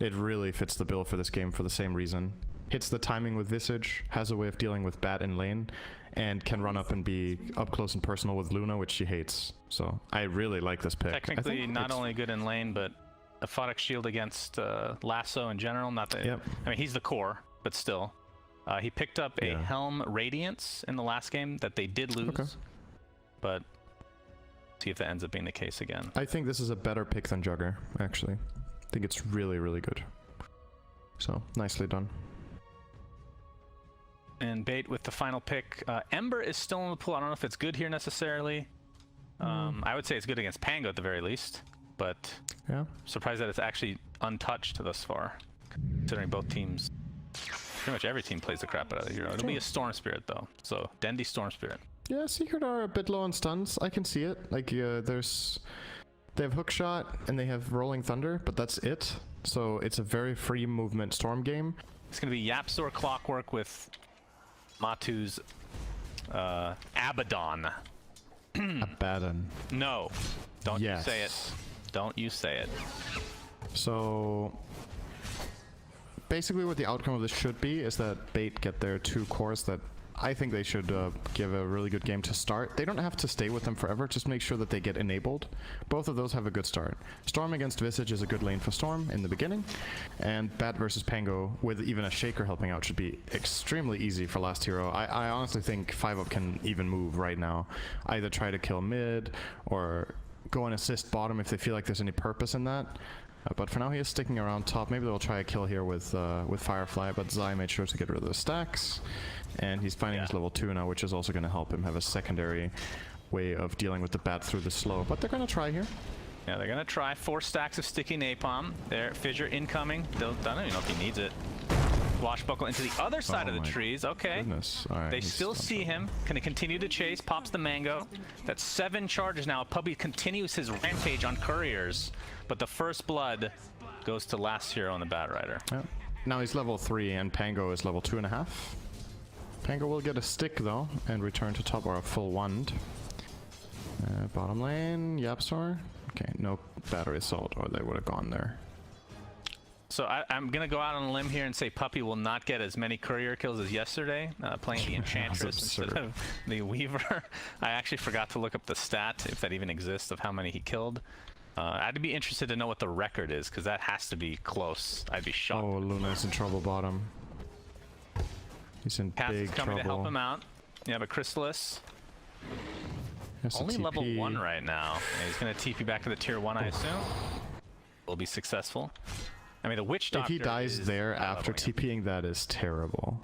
It really fits the bill for this game for the same reason. Hits the timing with Visage, has a way of dealing with Bat in lane, and can run up and be up close and personal with Luna, which she hates. So I really like this pick. Technically not only good in lane, but a Photic shield against Lasso in general. Not that, I mean, he's the core, but still. He picked up a Helm Radiance in the last game that they did lose, but see if that ends up being the case again. I think this is a better pick than Jugger, actually. I think it's really, really good. So, nicely done. And Bait with the final pick. Ember is still in the pool. I don't know if it's good here necessarily. I would say it's good against Pango at the very least, but surprised that it's actually untouched thus far, considering both teams, pretty much every team plays the crap out of the hero. It'll be a Storm Spirit though, so Dendi Storm Spirit. Yeah, Secret are a bit low on stuns. I can see it. Like, they have Hookshot and they have Rolling Thunder, but that's it. So it's a very free movement Storm game. It's going to be Yapsor Clockwork with Matu's Abaddon. Abaddon. No, don't you say it. Don't you say it. So basically what the outcome of this should be is that Bait get their 2 cores that I think they should give a really good game to start. They don't have to stay with them forever, just make sure that they get enabled. Both of those have a good start. Storm against Visage is a good lane for Storm in the beginning, and Bat versus Pango with even a Shaker helping out should be extremely easy for last hero. I honestly think 5-up can even move right now. Either try to kill mid, or go and assist bottom if they feel like there's any purpose in that. But for now he is sticking around top. Maybe they'll try a kill here with Firefly, but Zai made sure to get rid of the stacks. And he's finding his level 2 now, which is also going to help him have a secondary way of dealing with the Bat through the slow. But they're going to try here. Yeah, they're going to try 4 stacks of sticky napalm. There, Fissure incoming. I don't even know if he needs it. Swashbuckle into the other side of the trees. Okay. Right, they still see him. Can continue to chase. Pops the mango. That's 7 charges now. Puppy continues his rampage on couriers. But the first blood goes to last hero on the Bat Rider. Yeah. Now he's level 3 and Pango is level 2.5. Pango will get a stick though and return to top or a full wand. Bottom lane, Yapsor. Okay, no battery assault or they would have gone there. So I'm going to go out on a limb here and say Puppy will not get as many courier kills as yesterday, playing the Enchantress instead of the Weaver. I actually forgot to look up the stat, if that even exists, of how many he killed. I'd be interested to know what the record is, because that has to be close. I'd be shocked. Oh, Luna's in trouble bottom. He's in big trouble. Coming to help him out. You have a Chrysalis. Only level 1 right now. And he's going to TP back to the tier 1, I assume. Will be successful. I mean, the Witch Doctor. If he dies there after TPing, that is terrible.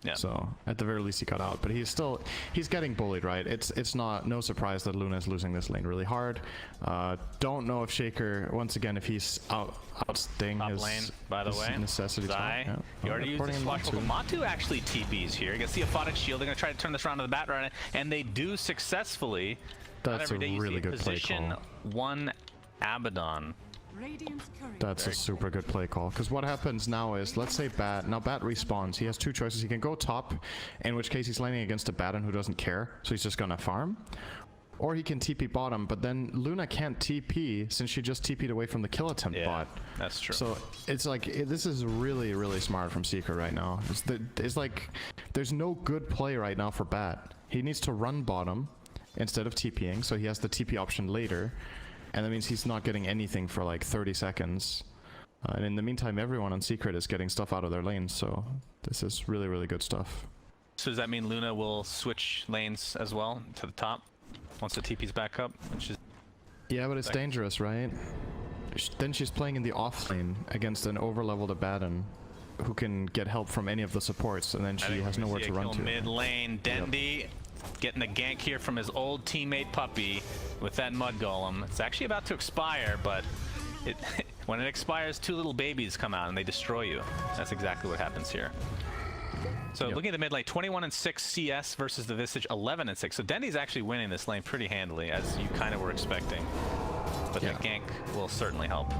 Yeah. So at the very least he got out, but he's getting bullied, right? It's no surprise that Luna is losing this lane really hard. Don't know if Shaker, once again, if he's outstaying his lane, by the way. Necessity. Zai, you already used the Swashbuckle. Matu actually TPs here. You can see a Photic shield. They're gonna try to turn this around to the Bat Rider, and they do successfully. That's a really good play call. Position 1 Abaddon. That's a super good play call, because what happens now is, let's say Bat respawns. He has 2 choices. He can go top, in which case he's laning against a Baton who doesn't care, so he's just gonna farm. Or he can TP bottom, but then Luna can't TP since she just TP'd away from the kill attempt bot. That's true. So it's like, this is really, really smart from Seeker right now. It's like, there's no good play right now for Bat. He needs to run bottom instead of TPing, so he has the TP option later. And that means he's not getting anything for like 30 seconds. And in the meantime, everyone on Secret is getting stuff out of their lanes, so this is really, really good stuff. So does that mean Luna will switch lanes as well to the top once the TP's back up? Which is but it's dangerous, right? Then she's playing in the off lane against an overleveled Abaddon who can get help from any of the supports, and then she has nowhere to run to. Mid lane, Dendi getting a gank here from his old teammate Puppy with that Mud Golem. It's actually about to expire, but when it expires, 2 little babies come out and they destroy you. That's exactly what happens here. So looking at the mid lane, 21-6 CS versus the Visage 11-6. So Dendi's actually winning this lane pretty handily, as you kind of were expecting. But that gank will certainly help.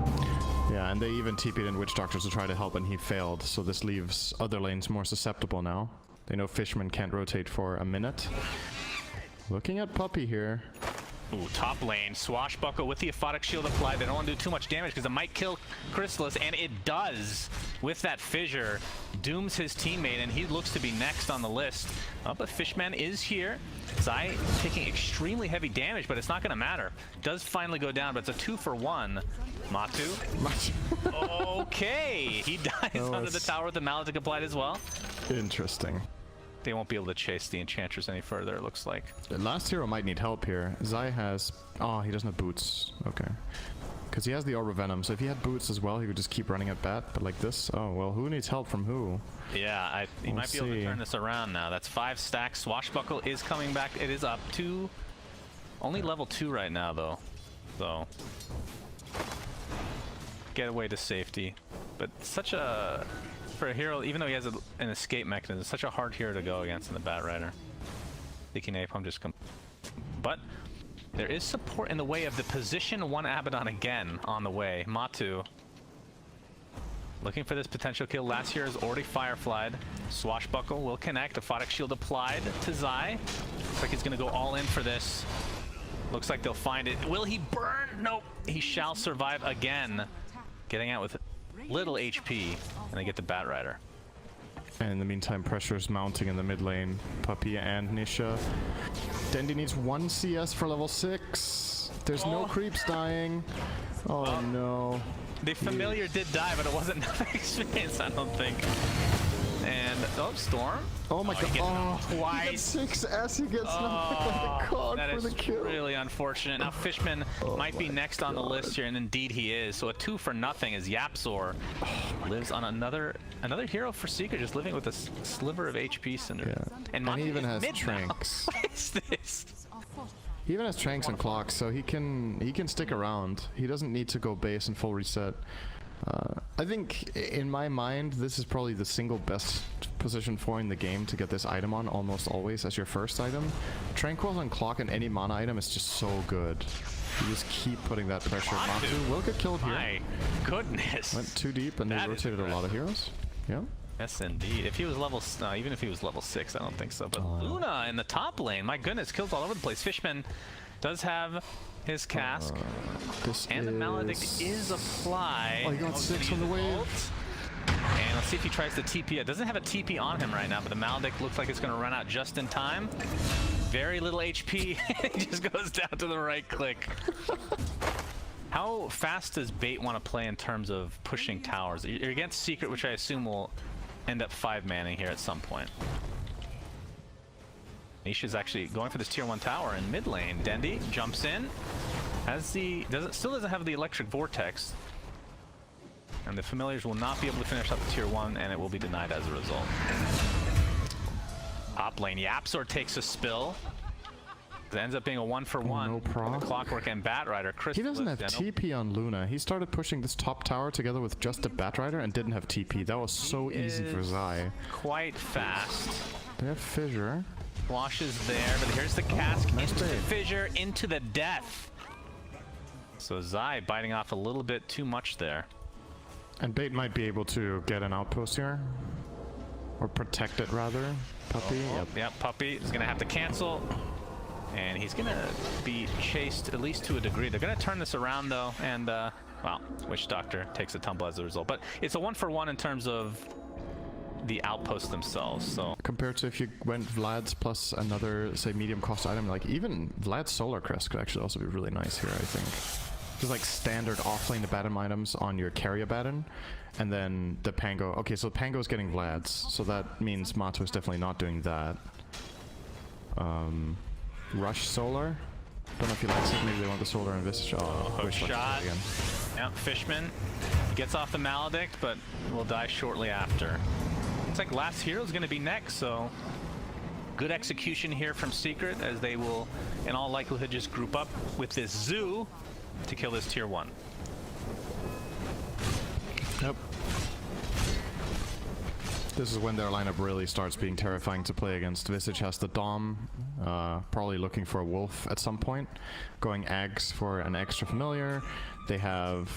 Yeah, and they even TP'd in Witch Doctors to try to help, and he failed. So this leaves other lanes more susceptible now. They know Fishman can't rotate for a minute. Looking at Puppy here. Ooh, top lane, Swashbuckle with the Aphotic Shield applied. They don't want to do too much damage because it might kill Chrysalis, and it does with that fissure. Dooms his teammate, and he looks to be next on the list. But Fishman is here. Zai taking extremely heavy damage, but it's not going to matter. Does finally go down, but it's a 2-for-1. Matu. Okay, he dies under the tower with the Maledict applied as well. Interesting. They won't be able to chase the Enchantress any further, it looks like. The last hero might need help here. Zai has... Oh, he doesn't have boots. Okay. Because he has the Orb of Venom, so if he had boots as well, he would just keep running at bat. But like this, oh, well, who needs help from who? Yeah, he might be able to turn this around now. That's 5 stacks. Swashbuckle is coming back. It is up to... Only level 2 right now, though. So... Get away to safety. But such a... For a hero, even though he has an escape mechanism, it's such a hard hero to go against in the Bat Rider. Leaking Napalm just but there is support in the way of the position 1 Abaddon again on the way. Matu looking for this potential kill. Last hero is already Fireflied. Swashbuckle will connect. Aphotic Shield applied to Zai. Looks like he's going to go all in for this. Looks like they'll find it. Will he burn? Nope. He shall survive again. Getting out with little HP, and they get the Bat Rider. And in the meantime, pressure's mounting in the mid lane. Puppy and Nisha. Dendi needs 1 CS for level 6. There's no creeps dying. Oh no. The familiar did die, but it wasn't enough experience, I don't think. And Storm. Oh my god. He gets 6 as he gets knocked for the kill. Really unfortunate. Now Fishman might be next on the list here, and indeed he is. So a 2-for-0 as Yapzor lives on another hero for Secret, just living with a sliver of HP Cinder. Yeah. And he even has Tranks. What is this? He even has Tranks and Clocks, so he can stick around. He doesn't need to go base and full reset. I think, in my mind, this is probably the single best position for in the game to get this item on almost always as your first item. Tranquil and Clock and any mana item is just so good. You just keep putting that pressure. Matu will get killed here. My goodness. Went too deep and they rotated a lot of heroes. Yeah. Yes, indeed. If he was level, even if he was level 6, I don't think so. But Luna in the top lane, my goodness, kills all over the place. Fishman does have his cask, and the Maledict is applied. Oh, he got 6 on the wave. And let's see if he tries to TP. It doesn't have a TP on him right now, but the Maledict looks like it's going to run out just in time. Very little HP. He just goes down to the right click. How fast does Bait want to play in terms of pushing towers? You're against Secret, which I assume will end up 5-manning here at some point. Nisha's actually going for this tier 1 tower in mid lane. Dendi jumps in. Still doesn't have the electric vortex. And the familiars will not be able to finish up the tier 1, and it will be denied as a result. Top lane, Yapzor takes a spill. It ends up being a 1-for-1. No problem. Clockwork and Bat Rider. He doesn't have TP on Luna. He started pushing this top tower together with just a Bat Rider and didn't have TP. That was so easy for Zai. Quite fast. They have Fissure. Wash is there, but here's the cask into the fissure, into the death. So Zai biting off a little bit too much there. And Bait might be able to get an outpost here. Or protect it, rather. Puppy. Yep, Puppy is going to have to cancel. And he's going to be chased, at least to a degree. They're going to turn this around, though. And, well, Witch Doctor takes a tumble as a result. But it's a 1-for-1 in terms of the outposts themselves, so... Compared to if you went Vlad's plus another, say, medium cost item, like even Vlad's Solar Crest could actually also be really nice here, I think. Just like standard offlane Abaddon items on your carry Abaddon, and then the Pango. Okay, so Pango's getting Vlad's, so that means Matu is definitely not doing that. Rush Solar? Don't know if he likes it, maybe they want the Solar and Visage. Oh, hook shot. Again. Yep, Fishman gets off the Maledict, but will die shortly after. Looks like last hero is going to be next, so good execution here from Secret, as they will in all likelihood just group up with this Zoo to kill this tier 1. Yep. This is when their lineup really starts being terrifying to play against. Visage has the Dom, probably looking for a Wolf at some point, going Ags for an extra familiar. They have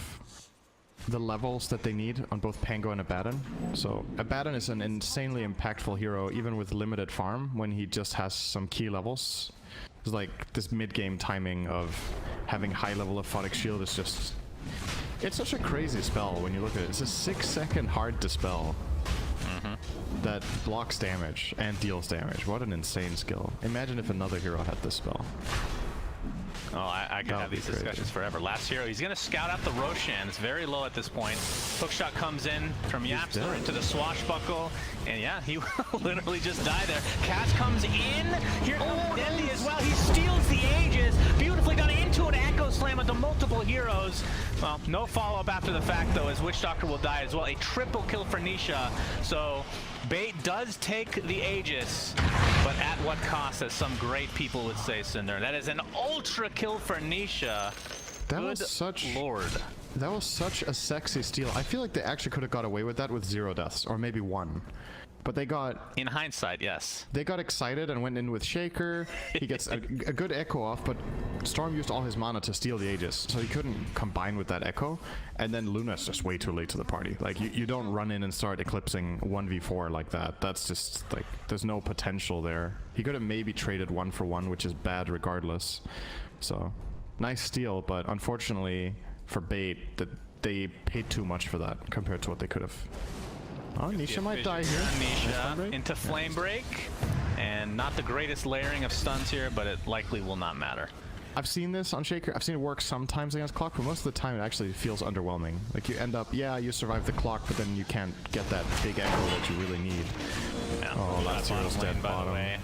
the levels that they need on both Pango and Abaddon. So Abaddon is an insanely impactful hero even with limited farm when he just has some key levels. It's like this mid-game timing of having high level of Photic Shield is just... It's such a crazy spell when you look at it. It's a 6-second hard dispel that blocks damage and deals damage. What an insane skill. Imagine if another hero had this spell. Oh, I could have these discussions forever. Last hero, he's going to scout out the Roshan. It's very low at this point. Hookshot comes in from Yapster into the swashbuckle. And yeah, he will literally just die there. Cass comes in. Here comes Dendi as well. He steals the Aegis. Beautifully done into an Echo Slam into multiple heroes. Well, no follow-up after the fact, though, as Witch Doctor will die as well. A triple kill for Nisha. So Bait does take the Aegis, but at what cost, as some great people would say, Cinder. That is an ultra kill for Nisha. That was such... Lord. That was such a sexy steal. I feel like they actually could have got away with that with 0 deaths, or maybe 1. But they got... In hindsight, yes. They got excited and went in with Shaker. He gets a good Echo off, but Storm used all his mana to steal the Aegis, so he couldn't combine with that Echo. And then Luna's just way too late to the party. Like, you don't run in and start eclipsing 1v4 like that. That's just, like, there's no potential there. He could have maybe traded 1 for 1, which is bad regardless. So, nice steal, but unfortunately for Bait, that they paid too much for that compared to what they could have. Oh, Nisha might die here. Nisha into Flame Break, and not the greatest layering of stuns here, but it likely will not matter. I've seen this on Shaker. I've seen it work sometimes against Clock, but most of the time it actually feels underwhelming. Like you end up, yeah, you survive the Clock, but then you can't get that big echo that you really need. Yeah, oh, last hero's dead by bottom. the way.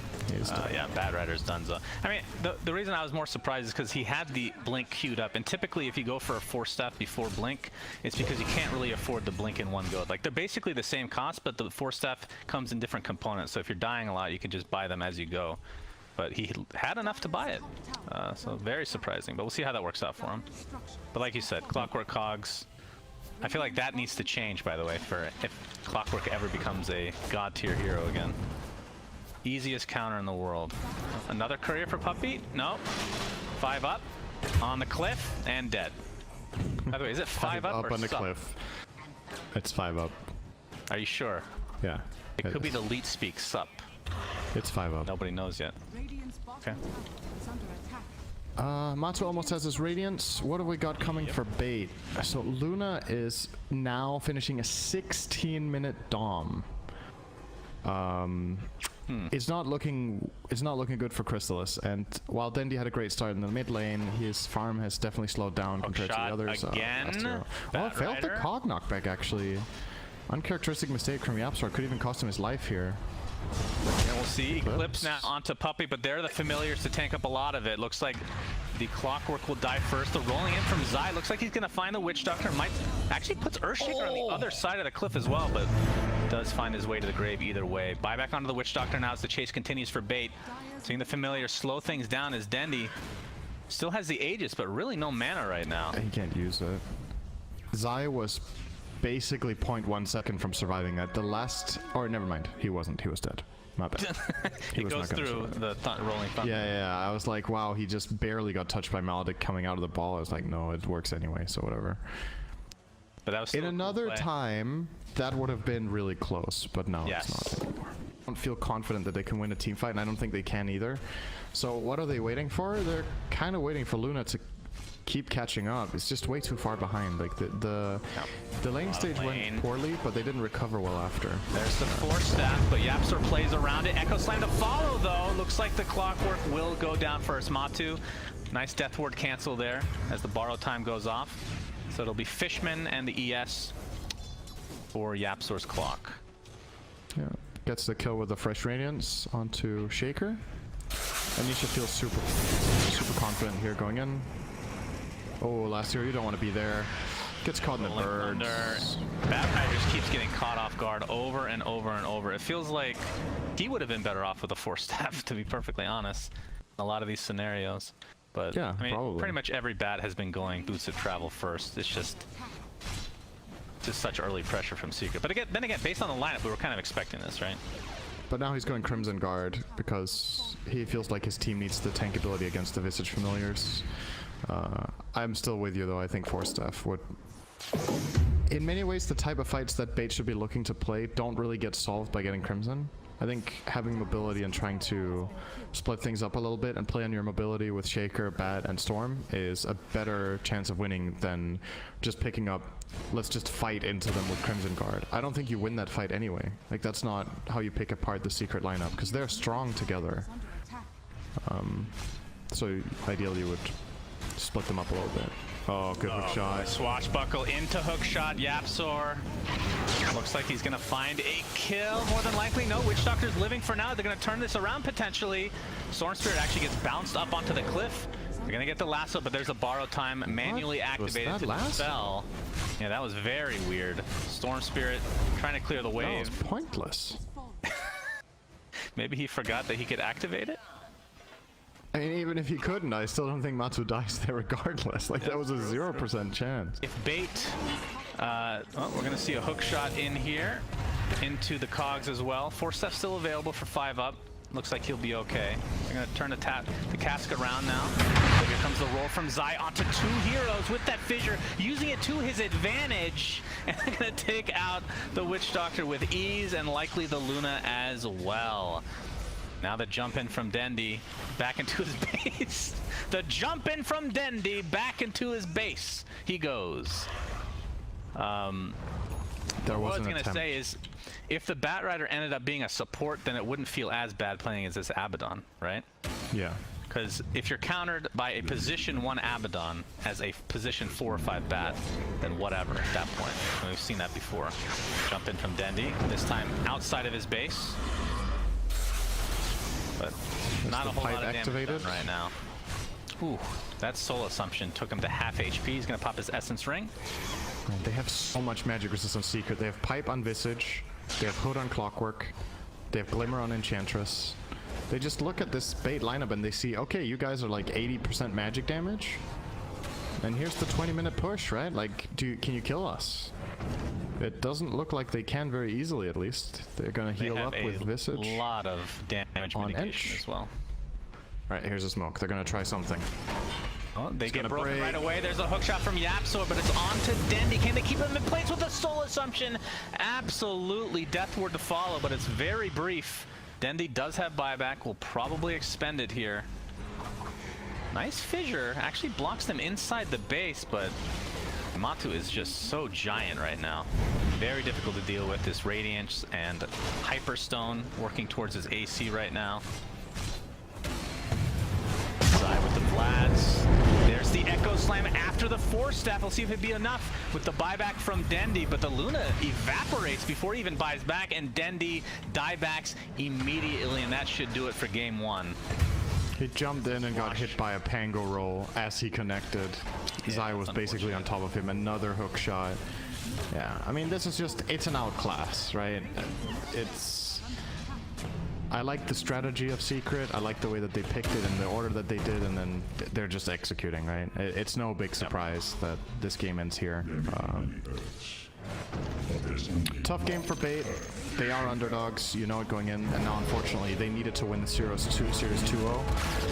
Yeah, Bad Rider's done so. I mean, the reason I was more surprised is because he had the Blink queued up, and typically if you go for a 4-staff before Blink, it's because you can't really afford the Blink in one go. Like, they're basically the same cost, but the 4-staff comes in different components, so if you're dying a lot, you can just buy them as you go. But he had enough to buy it, so very surprising, but we'll see how that works out for him. But like you said, Clockwork Cogs, I feel like that needs to change, by the way, for if Clockwork ever becomes a god-tier hero again. Easiest counter in the world. Another courier for Puppy? No. 5 up on the cliff and dead. By the way, is it 5 up or on the sup? cliff? It's 5 up. Are you sure? Yeah. It could be the Leet Speak sup. It's 5 up. Nobody knows yet. Okay. Matsu almost has his Radiance. What have we got coming for Bait? So Luna is now finishing a 16-minute Dom. It's not looking good for Crystallis, and while Dendi had a great start in the mid lane, his farm has definitely slowed down compared to the others. Again. Oh, failed the Cog knockback actually. Uncharacteristic mistake from Yapsor, could even cost him his life here. And we'll see Eclipse now onto Puppy, but they're the familiars to tank up a lot of it. Looks like the Clockwork will die first. The rolling in from Zai looks like he's gonna find the Witch Doctor. Might actually puts Earthshaker on the other side of the cliff as well, but does find his way to the grave either way. Buyback onto the Witch Doctor now as the chase continues for Bait. Seeing the familiar slow things down as Dendi still has the Aegis, but really no mana right now. He can't use it. Zai was basically 0.1 second from surviving that. The last, or never mind, he wasn't. He was dead. My bad. He goes through the rolling thunder. Yeah. I was like, wow, he just barely got touched by Maledict coming out of the ball. I was like, no, it works anyway, so whatever. But that was in another time, that would have been really close, but no, it's not anymore. I don't feel confident that they can win a team fight, and I don't think they can either. So what are they waiting for? They're kind of waiting for Luna to keep catching up. It's just way too far behind. Like the lane stage went poorly, but they didn't recover well after. There's the 4-staff, but Yapsor plays around it. Echo Slam to follow though. Looks like the Clockwork will go down first. Matu, nice Death Ward cancel there as the borrow time goes off. So it'll be Fishman and the ES for Yapsor's Clock. Yeah, gets the kill with the Fresh Radiance onto Shaker. Anisha feels super confident here going in. Oh, last year you don't want to be there. Gets caught in the birds. Bad Rider just keeps getting caught off guard over and over and over. It feels like he would have been better off with a 4-staff, to be perfectly honest, in a lot of these scenarios. But yeah, I mean, probably. Pretty much every bat has been going Boots of Travel first. It's just such early pressure from Secret. But again, based on the lineup, we were kind of expecting this, right? But now he's going Crimson Guard because he feels like his team needs the tank ability against the Visage Familiars. I'm still with you though. I think 4-staff would in many ways, the type of fights that Bait should be looking to play don't really get solved by getting Crimson. I think having mobility and trying to split things up a little bit and play on your mobility with Shaker, Bat, and Storm is a better chance of winning than just picking up, let's just fight into them with Crimson Guard. I don't think you win that fight anyway. Like, that's not how you pick apart the Secret lineup, because they're strong together. So ideally you would split them up a little bit. Oh, good hook shot. Swashbuckle into hook shot. Yapzor looks like he's going to find a kill. More than likely, no. Witch Doctor's living for now. They're going to turn this around potentially. Storm Spirit actually gets bounced up onto the cliff. They're going to get the lasso, but there's a borrow time manually activated to dispel. Yeah, that was very weird. Storm Spirit trying to clear the wave. That was pointless. Maybe he forgot that he could activate it? I mean, even if he couldn't, I still don't think Matsu dies there regardless. Like, that was a 0% chance. If Bait, well, we're going to see a hook shot in here, into the cogs as well. Force Stuff still available for 5 up. Looks like he'll be okay. They're going to turn the cask around now. So here comes the roll from Zai onto 2 heroes with that fissure, using it to his advantage. And they're going to take out the Witch Doctor with ease, and likely the Luna as well. Now the jump in from Dendi back into his base. The jump in from Dendi back into his base. He goes. There What I was was an going to attempt. say is, if the Batrider ended up being a support, then it wouldn't feel as bad playing as this Abaddon, right? Yeah. Because if you're countered by a position 1 Abaddon as a position 4 or 5 Bat, then whatever at that point. And we've seen that before. Jump in from Dendi, this time outside of his base. But not a whole lot of damage done right now. Ooh, that Soul Assumption took him to half HP. He's going to pop his Essence Ring. They have so much magic resistance secret. They have Pipe on Visage. They have Hood on Clockwork. They have Glimmer on Enchantress. They just look at this Bait lineup and they see, okay, you guys are like 80% magic damage. And here's the 20-minute push, right? Like, can you kill us? It doesn't look like they can very easily, at least. They're going to heal up with Visage. A lot of damage on mitigation as well. Alright, here's a smoke. They're going to try something. Oh, they get broken break. right away. There's a hook shot from Yapzor, but it's on to Dendi. Can they keep him in place with the Soul Assumption? Absolutely. Death word to follow, but it's very brief. Dendi does have buyback. Will probably expend it here. Nice fissure. Actually blocks them inside the base, but Matu is just so giant right now. Very difficult to deal with. This Radiance and Hyperstone working towards his AC right now. Side with the Vlads. There's the Echo Slam after the Force Staff. We'll see if it'd be enough with the buyback from Dendi, but the Luna evaporates before he even buys back, and Dendi diebacks immediately, and that should do it for game 1. He jumped in and got hit by a Pango roll as he connected. Zai was basically on top of him. Another hook shot. Yeah, I mean, this is just, it's an outclass, right? I like the strategy of Secret. I like the way that they picked it in the order that they did, and then they're just executing, right? It's no big surprise that this game ends here. Tough game for Bait. They are underdogs, you know it going in, and now unfortunately they needed to win the Series 2-0.